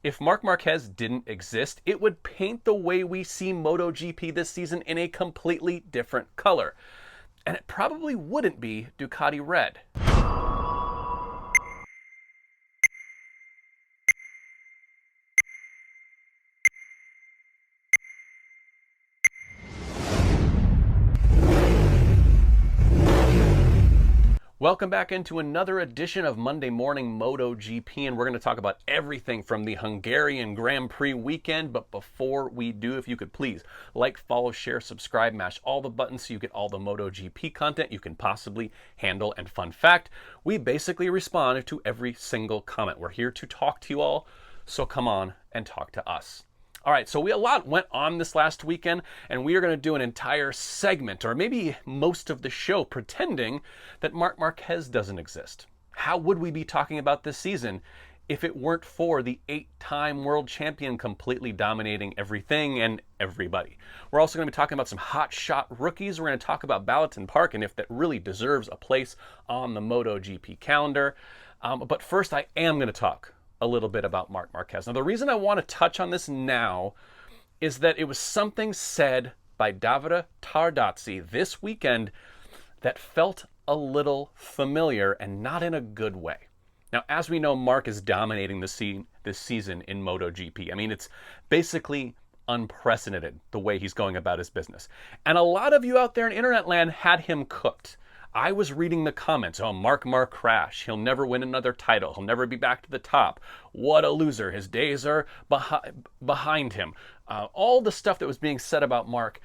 If Marc Marquez didn't exist, it would paint the way we see MotoGP this season in a completely different color. And it probably wouldn't be Ducati red. Welcome back into another edition of Monday Morning MotoGP, and we're going to talk about everything from the Hungarian Grand Prix weekend. But before we do, if you could please like, follow, share, subscribe, mash all the buttons so you get all the MotoGP content you can possibly handle. And fun fact, we basically respond to every single comment. We're here to talk to you all, so come on and talk to us. All right, so a lot went on this last weekend, and we are going to do an entire segment, or maybe most of the show, pretending that Marc Marquez doesn't exist. How would we be talking about this season if it weren't for the 8-time world champion completely dominating everything and everybody? We're also going to be talking about some hot shot rookies. We're going to talk about Balaton Park and if that really deserves a place on the MotoGP calendar. But first, I am going to talk a little bit about Marc Marquez. Now, the reason I want to touch on this now is that it was something said by Davide Tardozzi this weekend that felt a little familiar and not in a good way. Now, as we know, Marc is dominating the scene this season in MotoGP. I mean, it's basically unprecedented the way he's going about his business. And a lot of you out there in internet land had him cooked. I was reading the comments, oh, Marc crash. He'll never win another title. He'll never be back to the top. What a loser. His days are behind him. All the stuff that was being said about Marc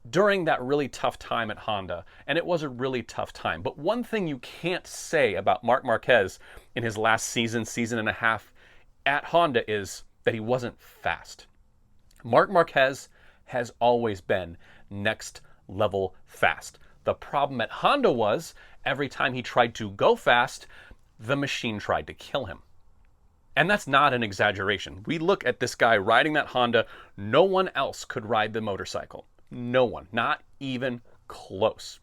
during that really tough time at Honda. And it was a really tough time. But one thing you can't say about Marc Marquez in his last season and a half at Honda is that he wasn't fast. Marc Marquez has always been next level fast. The problem at Honda was every time he tried to go fast, the machine tried to kill him. And that's not an exaggeration. We look at this guy riding that Honda. No one else could ride the motorcycle. No one, not even close.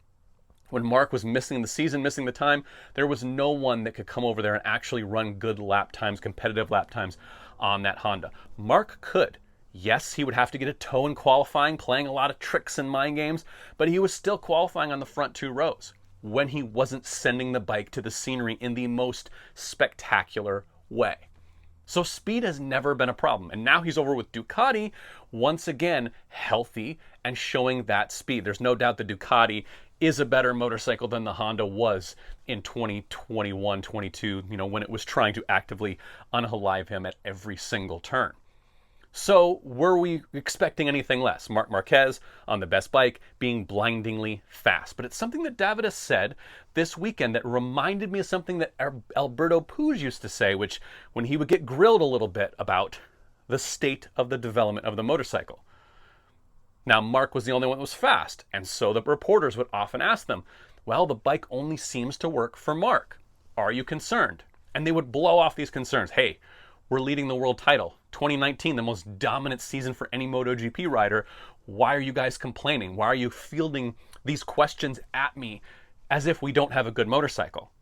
When Marc was missing the season, missing the time, there was no one that could come over there and actually run good lap times, competitive lap times on that Honda. Marc could. Yes, he would have to get a toe in qualifying, playing a lot of tricks and mind games, but he was still qualifying on the front two rows when he wasn't sending the bike to the scenery in the most spectacular way. So speed has never been a problem. And now he's over with Ducati, once again, healthy and showing that speed. There's no doubt the Ducati is a better motorcycle than the Honda was in 2021, 22, when it was trying to actively unalive him at every single turn. So were we expecting anything less? Marc Marquez on the best bike being blindingly fast. But it's something that Davide said this weekend that reminded me of something that Alberto Puig used to say, which when he would get grilled a little bit about the state of the development of the motorcycle. Now, Marc was the only one that was fast, and so the reporters would often ask them, well, the bike only seems to work for Marc. Are you concerned? And they would blow off these concerns. Hey, we're leading the world title. 2019, the most dominant season for any MotoGP rider. Why are you guys complaining? Why are you fielding these questions at me as if we don't have a good motorcycle?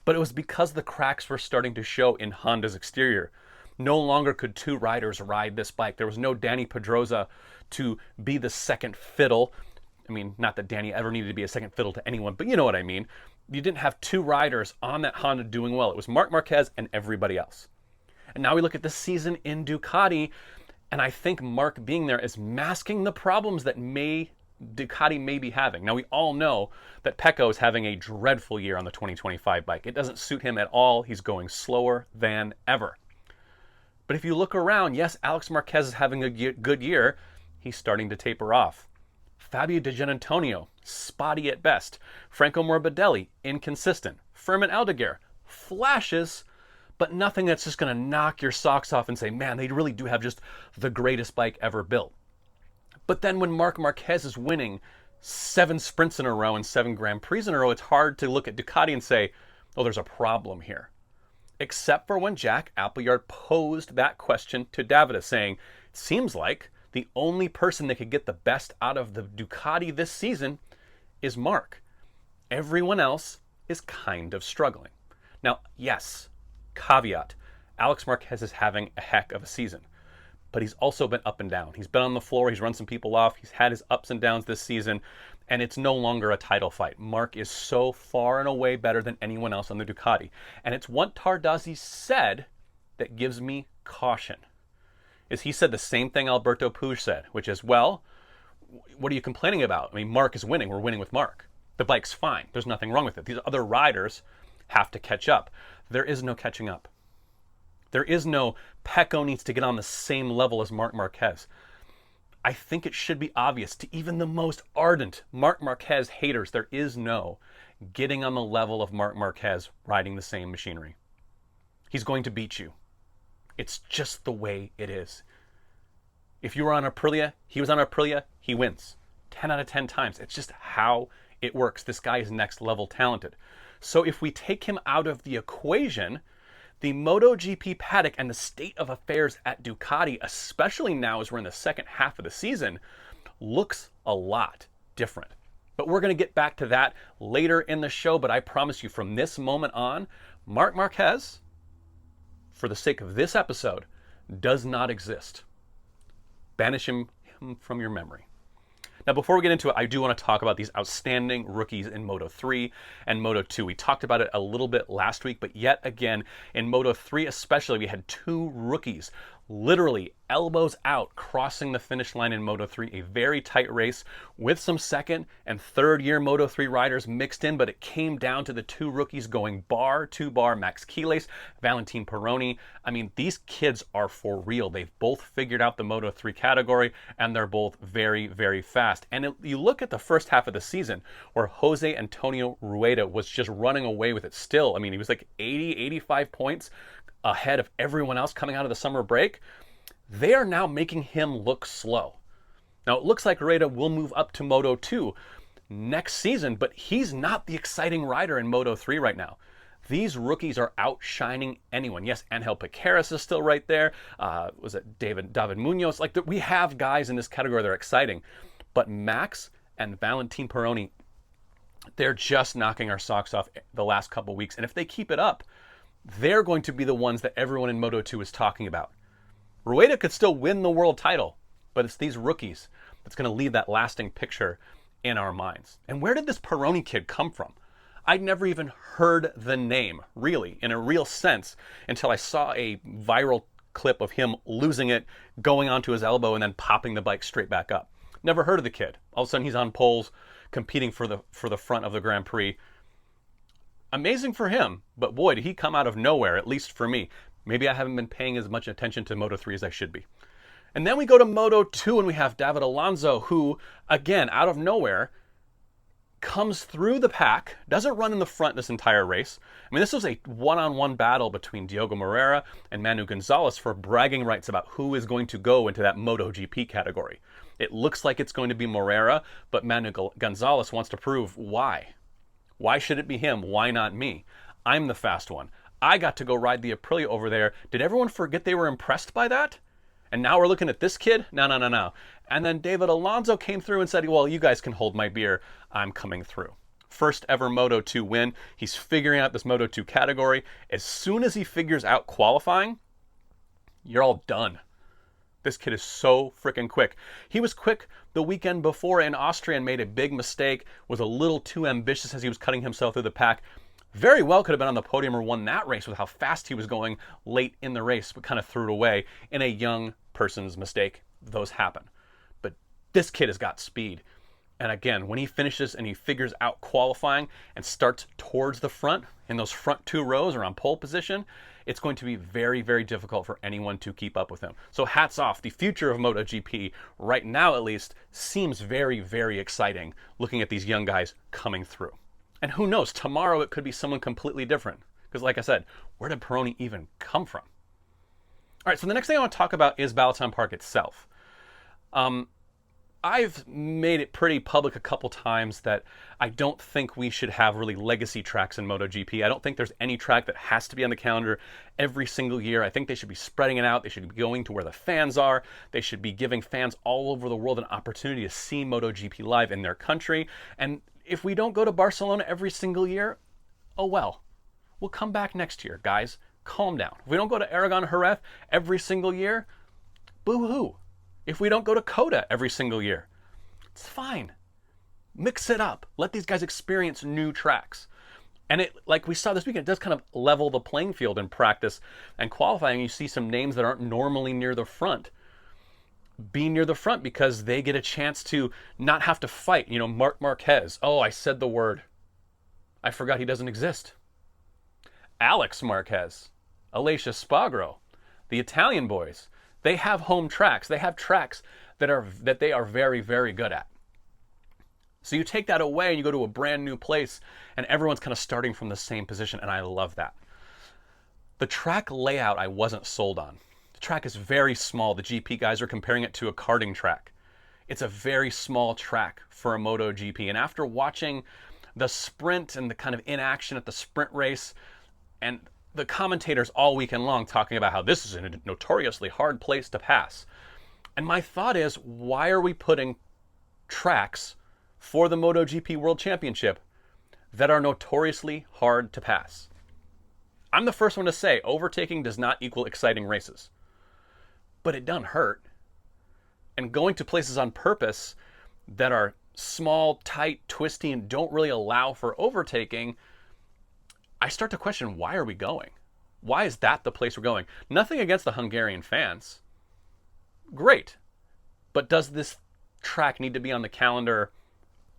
But it was because the cracks were starting to show in Honda's exterior. No longer could two riders ride this bike. There was no Danny Pedrosa to be the second fiddle. I mean, not that Danny ever needed to be a second fiddle to anyone, but you know what I mean. You didn't have two riders on that Honda doing well. It was Marc Marquez and everybody else. And now we look at this season in Ducati, and I think Marc being there is masking the problems that Ducati may be having. Now, we all know that Pecco is having a dreadful year on the 2025 bike. It doesn't suit him at all. He's going slower than ever. But if you look around, yes, Alex Marquez is having a good year. He's starting to taper off. Fabio Di Giannantonio, spotty at best. Franco Morbidelli, inconsistent. Fermin Aldeguer, flashes, but nothing that's just going to knock your socks off and say, man, they really do have just the greatest bike ever built. But then when Marc Marquez is winning 7 sprints in a row and 7 Grand Prix in a row, it's hard to look at Ducati and say, oh, there's a problem here. Except for when Jack Appleyard posed that question to Davide, saying, it seems like the only person that could get the best out of the Ducati this season is Marc. Everyone else is kind of struggling. Now, yes, caveat, Alex Marquez is having a heck of a season, but he's also been up and down. He's been on the floor, he's run some people off, he's had his ups and downs this season, and it's no longer a title fight. Marc is so far and away better than anyone else on the Ducati. And it's what Tardazzi said that gives me caution. Is he said the same thing Alberto Puig said, which is, well, what are you complaining about? I mean, Marc is winning. We're winning with Marc. The bike's fine. There's nothing wrong with it. These other riders have to catch up. There is no catching up. There is no Pecco needs to get on the same level as Marc Marquez. I think it should be obvious to even the most ardent Marc Marquez haters, there is no getting on the level of Marc Marquez riding the same machinery. He's going to beat you. It's just the way it is. If you were on Aprilia, he was on Aprilia, he wins. 10 out of 10 times. It's just how it works. This guy is next level talented. So if we take him out of the equation, the MotoGP paddock and the state of affairs at Ducati, especially now as we're in the second half of the season, looks a lot different. But we're going to get back to that later in the show. But I promise you, from this moment on, Marc Marquez, for the sake of this episode, does not exist. Banish him from your memory. Now, before we get into it, I do want to talk about these outstanding rookies in Moto 3 and Moto 2. We talked about it a little bit last week, but yet again, in Moto 3 especially, we had two rookies literally elbows out crossing the finish line in Moto 3. A very tight race with some second and third year Moto 3 riders mixed in, but it came down to the two rookies going bar to bar. Max Quiles, Valentin Peroni. I mean, these kids are for real. They've both figured out the Moto 3 category, and they're both very, very fast. And you look at the first half of the season where Jose Antonio Rueda was just running away with it still. I mean, he was like 80, 85 points ahead of everyone else coming out of the summer break. They are now making him look slow. Now, it looks like Rueda will move up to Moto 2 next season, but he's not the exciting rider in Moto 3 right now. These rookies are outshining anyone. Yes, Angel Piqueras is still right there. Was it David Munoz? Like, we have guys in this category that are exciting, but Max and Valentin Peroni, they're just knocking our socks off the last couple weeks. And if they keep it up, they're going to be the ones that everyone in Moto 2 is talking about. Rueda could still win the world title, but it's these rookies that's going to leave that lasting picture in our minds. And where did this Peroni kid come from? I'd never even heard the name, really, in a real sense, until I saw a viral clip of him losing it, going onto his elbow, and then popping the bike straight back up. Never heard of the kid. All of a sudden, he's on poles, competing for the front of the Grand Prix. Amazing for him, but boy, did he come out of nowhere, at least for me. Maybe I haven't been paying as much attention to Moto 3 as I should be. And then we go to Moto 2 and we have David Alonso, who, again, out of nowhere, comes through the pack, doesn't run in the front this entire race. I mean, this was a one-on-one battle between Diogo Moreira and Manu Gonzalez for bragging rights about who is going to go into that MotoGP category. It looks like it's going to be Moreira, but Manu Gonzalez wants to prove why. Why should it be him? Why not me? I'm the fast one. I got to go ride the Aprilia over there. Did everyone forget they were impressed by that? And now we're looking at this kid? No. And then David Alonso came through and said, well, you guys can hold my beer. I'm coming through. First ever Moto 2 win. He's figuring out this Moto 2 category. As soon as he figures out qualifying, you're all done. This kid is so freaking quick. He was quick the weekend before in Austria and made a big mistake, was a little too ambitious as he was cutting himself through the pack. Very well could have been on the podium or won that race with how fast he was going late in the race, but kind of threw it away in a young person's mistake. Those happen. But this kid has got speed. And again, when he finishes and he figures out qualifying and starts towards the front in those front two rows or on pole position, it's going to be very, very difficult for anyone to keep up with him. So hats off. The future of MotoGP, right now at least, seems very, very exciting looking at these young guys coming through. And who knows, tomorrow it could be someone completely different. Because like I said, where did Peroni even come from? All right, so the next thing I want to talk about is Balaton Park itself. I've made it pretty public a couple times that I don't think we should have really legacy tracks in MotoGP. I don't think there's any track that has to be on the calendar every single year. I think they should be spreading it out. They should be going to where the fans are. They should be giving fans all over the world an opportunity to see MotoGP live in their country. And if we don't go to Barcelona every single year, oh well. We'll come back next year, guys. calm down. If we don't go to Aragon Jerez every single year, boo-hoo. If we don't go to Coda every single year, it's fine. Mix it up. Let these guys experience new tracks. And it, like we saw this weekend, it does kind of level the playing field in practice and qualifying. You see some names that aren't normally near the front be near the front because they get a chance to not have to fight. You know, Marc Marquez. Oh, I said the word. I forgot he doesn't exist. Alex Marquez, Aleix Espargaro, the Italian boys. They have home tracks. They have tracks that they are very, very good at. So you take that away and you go to a brand new place and everyone's kind of starting from the same position, and I love that. The track layout I wasn't sold on. The track is very small. The GP guys are comparing it to a karting track. It's a very small track for a MotoGP, and after watching the sprint and the kind of inaction at the sprint race, and the commentators all weekend long talking about how this is a notoriously hard place to pass. And my thought is, why are we putting tracks for the MotoGP World Championship that are notoriously hard to pass? I'm the first one to say overtaking does not equal exciting races. But it doesn't hurt. And going to places on purpose that are small, tight, twisty, and don't really allow for overtaking, I start to question, why are we going? Why is that the place we're going? Nothing against the Hungarian fans. Great. But does this track need to be on the calendar,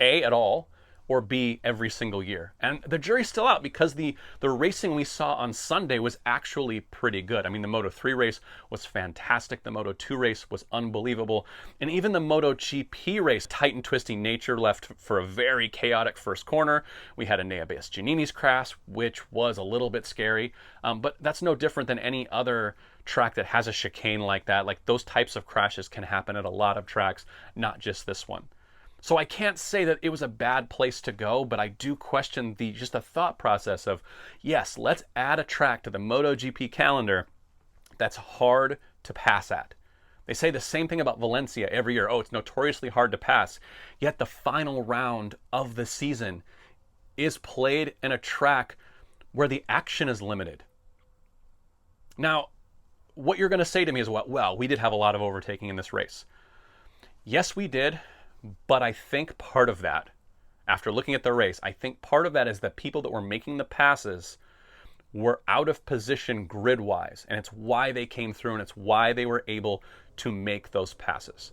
A, at all, or B, every single year? And the jury's still out because the racing we saw on Sunday was actually pretty good. I mean, the Moto3 race was fantastic. The Moto2 race was unbelievable. And even the MotoGP race, tight and twisty nature left for a very chaotic first corner. We had a Nea Bastianini's crash, which was a little bit scary. But that's no different than any other track that has a chicane like that. Like, those types of crashes can happen at a lot of tracks, not just this one. So I can't say that it was a bad place to go, but I do question just the thought process of, yes, let's add a track to the MotoGP calendar that's hard to pass at. They say the same thing about Valencia every year. Oh, it's notoriously hard to pass. Yet the final round of the season is played in a track where the action is limited. Now, what you're going to say to me is, well, we did have a lot of overtaking in this race. Yes, we did. But I think part of that, after looking at the race, I think part of that is that people that were making the passes were out of position grid-wise. And it's why they came through, and it's why they were able to make those passes.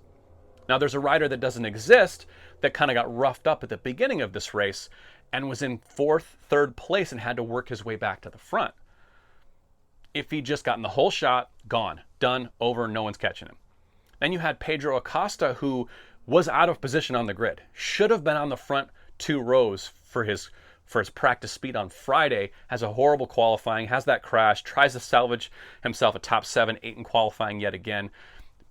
Now, there's a rider that doesn't exist that kind of got roughed up at the beginning of this race and was in third place and had to work his way back to the front. If he'd just gotten the whole shot, gone, done, over, no one's catching him. Then you had Pedro Acosta, who was out of position on the grid. Should have been on the front 2 rows for his practice speed on Friday. Has a horrible qualifying, has that crash, tries to salvage himself a top 7, 8 in qualifying yet again.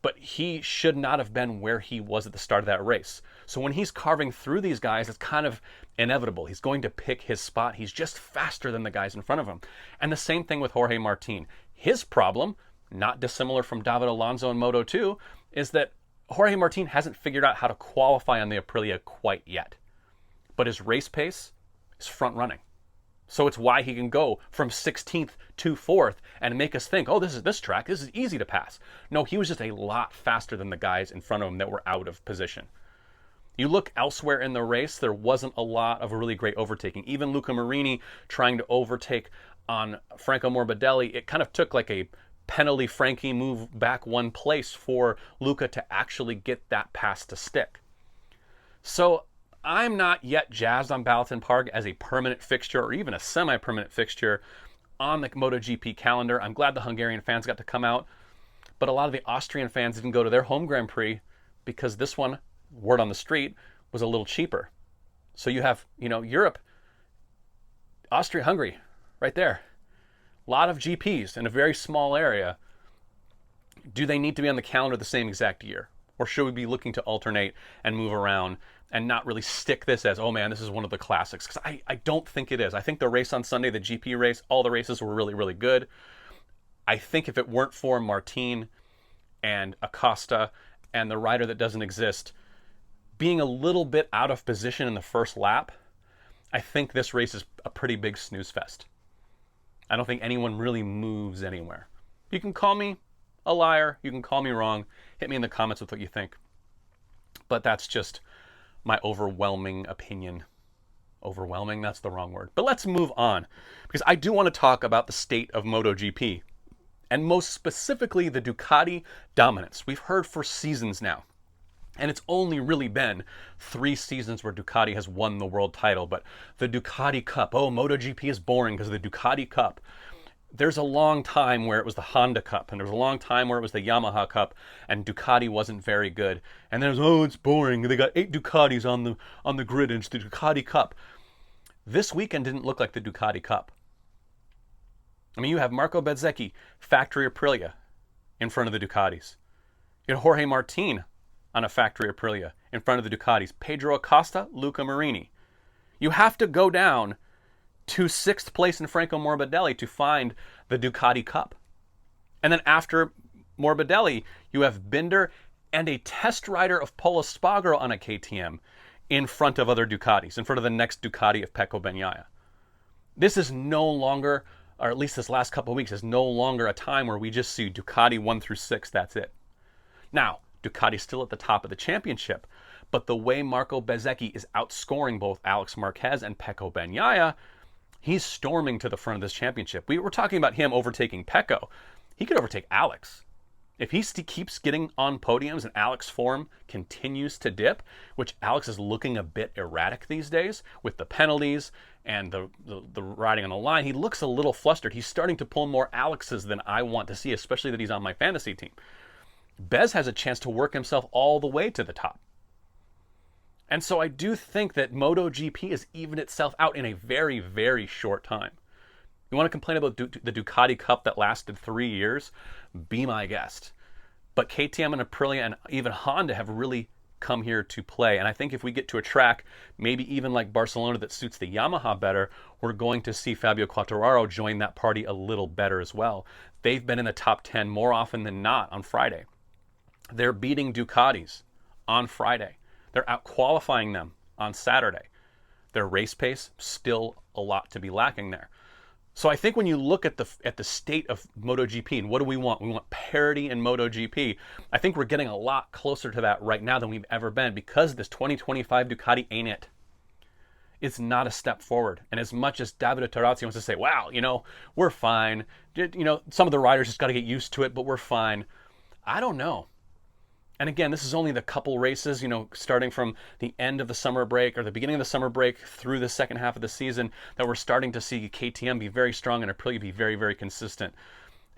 But he should not have been where he was at the start of that race. So when he's carving through these guys, it's kind of inevitable. He's going to pick his spot. He's just faster than the guys in front of him. And the same thing with Jorge Martin. His problem, not dissimilar from David Alonso in Moto2, is that Jorge Martin hasn't figured out how to qualify on the Aprilia quite yet. But his race pace is front running. So it's why he can go from 16th to 4th and make us think, oh, this track, this is easy to pass. No, he was just a lot faster than the guys in front of him that were out of position. You look elsewhere in the race, there wasn't a lot of really great overtaking. Even Luca Marini trying to overtake on Franco Morbidelli, it kind of took like a penalty Frankie move back one place for Luca to actually get that pass to stick. So I'm not yet jazzed on Balaton Park as a permanent fixture or even a semi-permanent fixture on the MotoGP calendar. I'm glad the Hungarian fans got to come out, but a lot of the Austrian fans didn't go to their home Grand Prix because this one, word on the street, was a little cheaper. So you have, Europe, Austria, Hungary, right there. A lot of GPs in a very small area. Do they need to be on the calendar the same exact year? Or should we be looking to alternate and move around and not really stick this as, oh man, this is one of the classics? Because I don't think it is. I think the race on Sunday, the GP race, all the races were really, really good. I think if it weren't for Martin and Acosta and the rider that doesn't exist being a little bit out of position in the first lap, I think this race is a pretty big snooze fest. I don't think anyone really moves anywhere. You can call me a liar. You can call me wrong. Hit me in the comments with what you think. But that's just my overwhelming opinion. Overwhelming, that's the wrong word. But let's move on, because I do want to talk about the state of MotoGP, and most specifically the Ducati dominance. We've heard for seasons now, and it's only really been 3 seasons where Ducati has won the world title. But the Ducati Cup, oh, MotoGP is boring because of the Ducati Cup. There's a long time where it was the Honda Cup, and there was a long time where it was the Yamaha Cup, and Ducati wasn't very good. And then it was, oh, it's boring. They got 8 Ducatis on the grid, and it's the Ducati Cup. This weekend didn't look like the Ducati Cup. I mean, you have Marco Bezzecchi, factory Aprilia, in front of the Ducatis. You had Jorge Martin on a factory Aprilia in front of the Ducatis. Pedro Acosta, Luca Marini. You have to go down to 6th place in Franco Morbidelli to find the Ducati Cup. And then after Morbidelli, you have Binder and a test rider of Polo Espargaro on a KTM in front of other Ducatis, in front of the next Ducati of Pecco Bagnaia. This is no longer, or at least this last couple of weeks, is no longer a time where we just see Ducati 1 through 6, that's it. Now, Ducati's still at the top of the championship, but the way Marco Bezzecchi is outscoring both Alex Marquez and Pecco Bagnaia, he's storming to the front of this championship. We were talking about him overtaking Pecco. He could overtake Alex. If he keeps getting on podiums and Alex's form continues to dip, which Alex is looking a bit erratic these days with the penalties and the riding on the line, he looks a little flustered. He's starting to pull more Alex's than I want to see, especially that he's on my fantasy team. Bez has a chance to work himself all the way to the top. And so I do think that MotoGP has evened itself out in a very, very short time. You want to complain about the Ducati Cup that lasted 3 years? Be my guest. But KTM and Aprilia and even Honda have really come here to play. And I think if we get to a track, maybe even like Barcelona, that suits the Yamaha better, we're going to see Fabio Quartararo join that party a little better as well. They've been in the top 10 more often than not on Friday. They're beating Ducatis on Friday. They're out-qualifying them on Saturday. Their race pace, still a lot to be lacking there. So I think when you look at the state of MotoGP, and what do we want? We want parity in MotoGP. I think we're getting a lot closer to that right now than we've ever been, because this 2025 Ducati ain't it. It's not a step forward. And as much as Davide Tarazzi wants to say, wow, we're fine. Some of the riders just got to get used to it, but we're fine. I don't know. And again, this is only the couple races, starting from the end of the summer break or the beginning of the summer break through the second half of the season, that we're starting to see KTM be very strong and Aprilia be very, very consistent.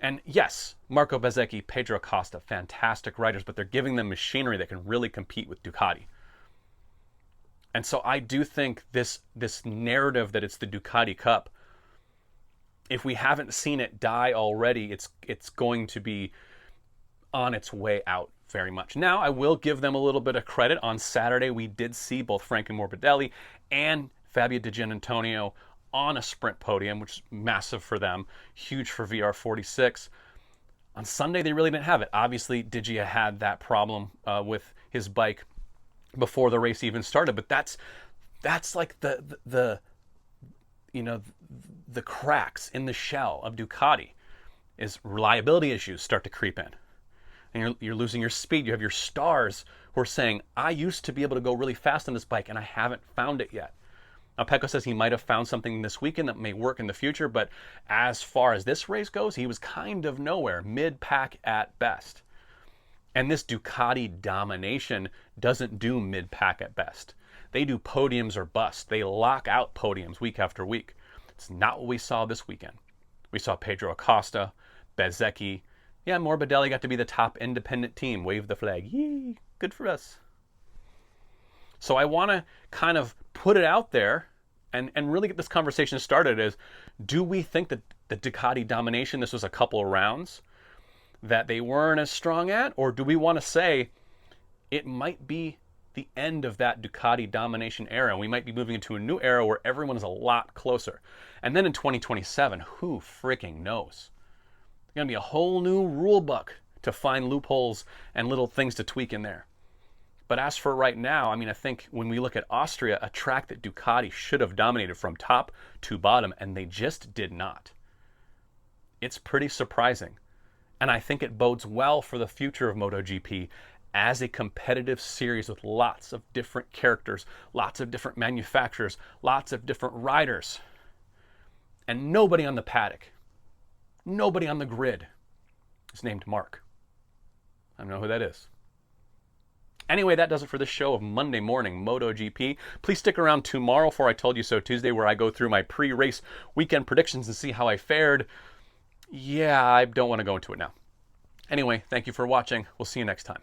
And yes, Marco Bezzecchi, Pedro Acosta, fantastic riders, but they're giving them machinery that can really compete with Ducati. And so I do think this narrative that it's the Ducati Cup, if we haven't seen it die already, it's going to be on its way out very much. Now, I will give them a little bit of credit. On Saturday, we did see both Franco Morbidelli and Fabio Di Giannantonio on a sprint podium, which is massive for them, huge for VR46. On Sunday, they really didn't have it. Obviously, Digia had that problem with his bike before the race even started, but that's like the cracks in the shell of Ducati, is reliability issues start to creep in. And you're losing your speed. You have your stars who are saying, I used to be able to go really fast on this bike, and I haven't found it yet. Now, Pecco says he might have found something this weekend that may work in the future, but as far as this race goes, he was kind of nowhere, mid-pack at best. And this Ducati domination doesn't do mid-pack at best. They do podiums or bust. They lock out podiums week after week. It's not what we saw this weekend. We saw Pedro Acosta, Bezzecchi. Yeah, Morbidelli got to be the top independent team. Wave the flag. Yee, good for us. So I want to kind of put it out there and really get this conversation started is, do we think that the Ducati domination, this was a couple of rounds, that they weren't as strong at? Or do we want to say it might be the end of that Ducati domination era, and we might be moving into a new era where everyone is a lot closer? And then in 2027, who freaking knows? There's going to be a whole new rule book to find loopholes and little things to tweak in there. But as for right now, I think when we look at Austria, a track that Ducati should have dominated from top to bottom, and they just did not. It's pretty surprising. And I think it bodes well for the future of MotoGP as a competitive series with lots of different characters, lots of different manufacturers, lots of different riders, and nobody on the paddock, nobody on the grid is named Marc. I don't know who that is. Anyway, that does it for this show of Monday Morning MotoGP. Please stick around tomorrow for I Told You So Tuesday, where I go through my pre-race weekend predictions and see how I fared. Yeah, I don't want to go into it now. Anyway, thank you for watching. We'll see you next time.